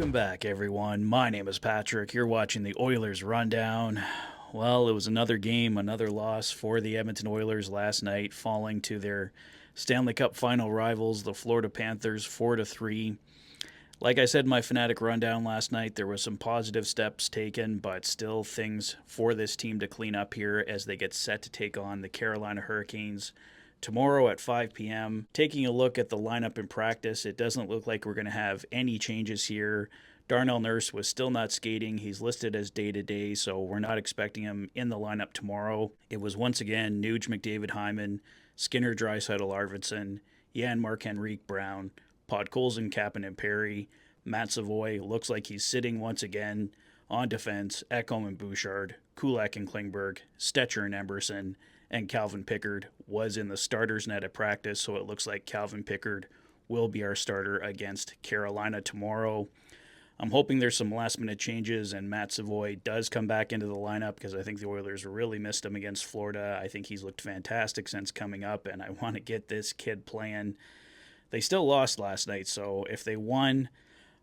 Welcome back, everyone. My name is Patrick. You're watching the Oilers Rundown. Well, it was another game, another loss for the Edmonton Oilers last night, falling to their Stanley Cup final rivals, the Florida Panthers, 4-3. Like I said in my Fanatic Rundown last night, there were some positive steps taken, but still things for this team to clean up here as they get set to take on the Carolina Hurricanes tomorrow at 5 p.m. Taking a look at the lineup in practice, it doesn't look like we're going to have any changes here. Darnell Nurse was still not skating. He's listed as day-to-day, so we're not expecting him in the lineup tomorrow. It was once again Nuge, McDavid, Hyman, Skinner, Draisaitl, Arvidsson, Jan, Mark-Henrique, Brown, Podkolzin, Kapanen, and Perry. Matt Savoy looks like he's sitting once again on defense. Ekholm and Bouchard, Kulak and Klingberg, Stetcher and Emberson, and Calvin Pickard was in the starters net at practice, so it looks like Calvin Pickard will be our starter against Carolina tomorrow. I'm hoping there's some last-minute changes and Matt Savoy does come back into the lineup because I think the Oilers really missed him against Florida. I think he's looked fantastic since coming up, and I want to get this kid playing. They still lost last night, so if they won,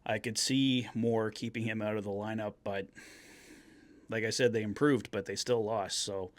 I could see more keeping him out of the lineup, but like I said, they improved, but they still lost, so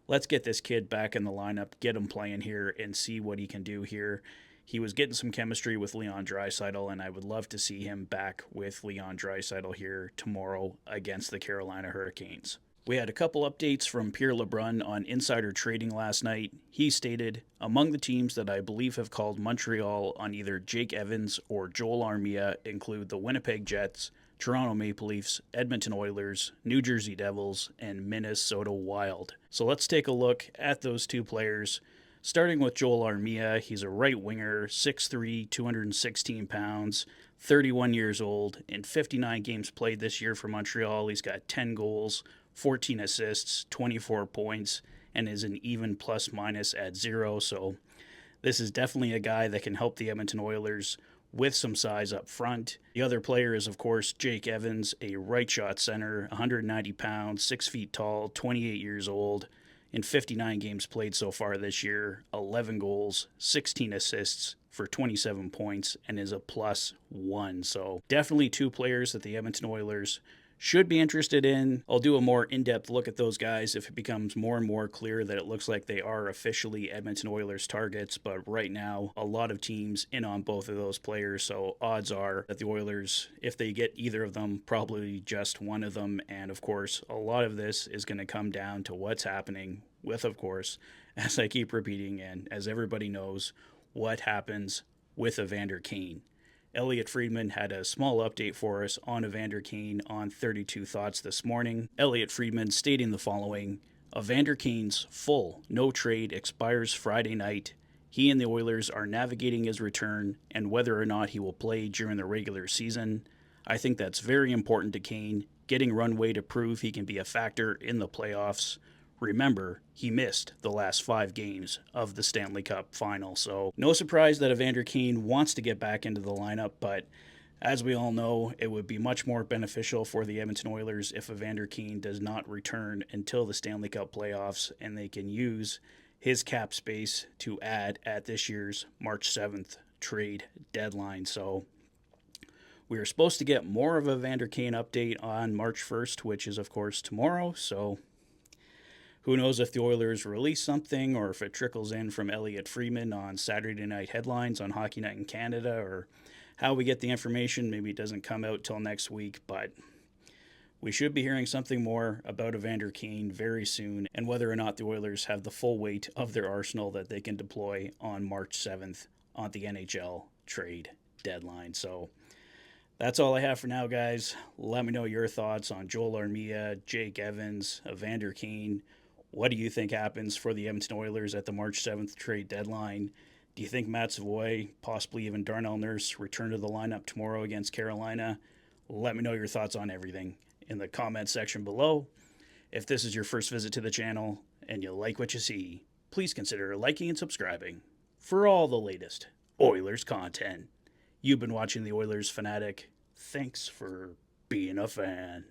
let's get this kid back in the lineup, get him playing here, and see what he can do here. He was getting some chemistry with Leon Draisaitl, and I would love to see him back with Leon Draisaitl here tomorrow against the Carolina Hurricanes. We had a couple updates from Pierre LeBrun on insider trading last night. He stated, among the teams that I believe have called Montreal on either Jake Evans or Joel Armia include the Winnipeg Jets, Toronto Maple Leafs, Edmonton Oilers, New Jersey Devils, and Minnesota Wild. So let's take a look at those two players. Starting with Joel Armia, he's a right winger, 6'3", 216 pounds, 31 years old. In 59 games played this year for Montreal, he's got 10 goals, 14 assists, 24 points, and is an even plus-minus at 0. So this is definitely a guy that can help the Edmonton Oilers with some size up front. The other player is, of course, Jake Evans, a right shot center, 190 pounds, 6 feet tall, 28 years old. In 59 games played so far this year, 11 goals, 16 assists for 27 points, and is a +1. So definitely two players that the Edmonton Oilers should be interested in. I'll do a more in-depth look at those guys if it becomes more and more clear that it looks like they are officially Edmonton Oilers targets, but right now a lot of teams in on both of those players, so odds are that the Oilers, if they get either of them, probably just one of them. And of course, a lot of this is going to come down to what's happening with, of course, as I keep repeating and as everybody knows, what happens with Evander Kane. Elliot Friedman had a small update for us on Evander Kane on 32 Thoughts this morning. Elliot Friedman stating the following: Evander Kane's full no trade expires Friday night. He and the Oilers are navigating his return and whether or not he will play during the regular season. I think that's very important to Kane, getting runway to prove he can be a factor in the playoffs. Remember, he missed the last 5 games of the Stanley Cup final, so no surprise that Evander Kane wants to get back into the lineup, but as we all know, it would be much more beneficial for the Edmonton Oilers if Evander Kane does not return until the Stanley Cup playoffs, and they can use his cap space to add at this year's March 7th trade deadline. So we are supposed to get more of a Evander Kane update on March 1st, which is, of course, tomorrow, so who knows if the Oilers release something or if it trickles in from Elliot Friedman on Saturday night headlines on Hockey Night in Canada, or how we get the information. Maybe it doesn't come out till next week, but we should be hearing something more about Evander Kane very soon and whether or not the Oilers have the full weight of their arsenal that they can deploy on March 7th on the NHL trade deadline. So that's all I have for now, guys. Let me know your thoughts on Joel Armia, Jake Evans, Evander Kane. What do you think happens for the Edmonton Oilers at the March 7th trade deadline? Do you think Matt Savoy, possibly even Darnell Nurse, return to the lineup tomorrow against Carolina? Let me know your thoughts on everything in the comment section below. If this is your first visit to the channel and you like what you see, please consider liking and subscribing for all the latest Oilers content. You've been watching the Oilers Fanatic. Thanks for being a fan.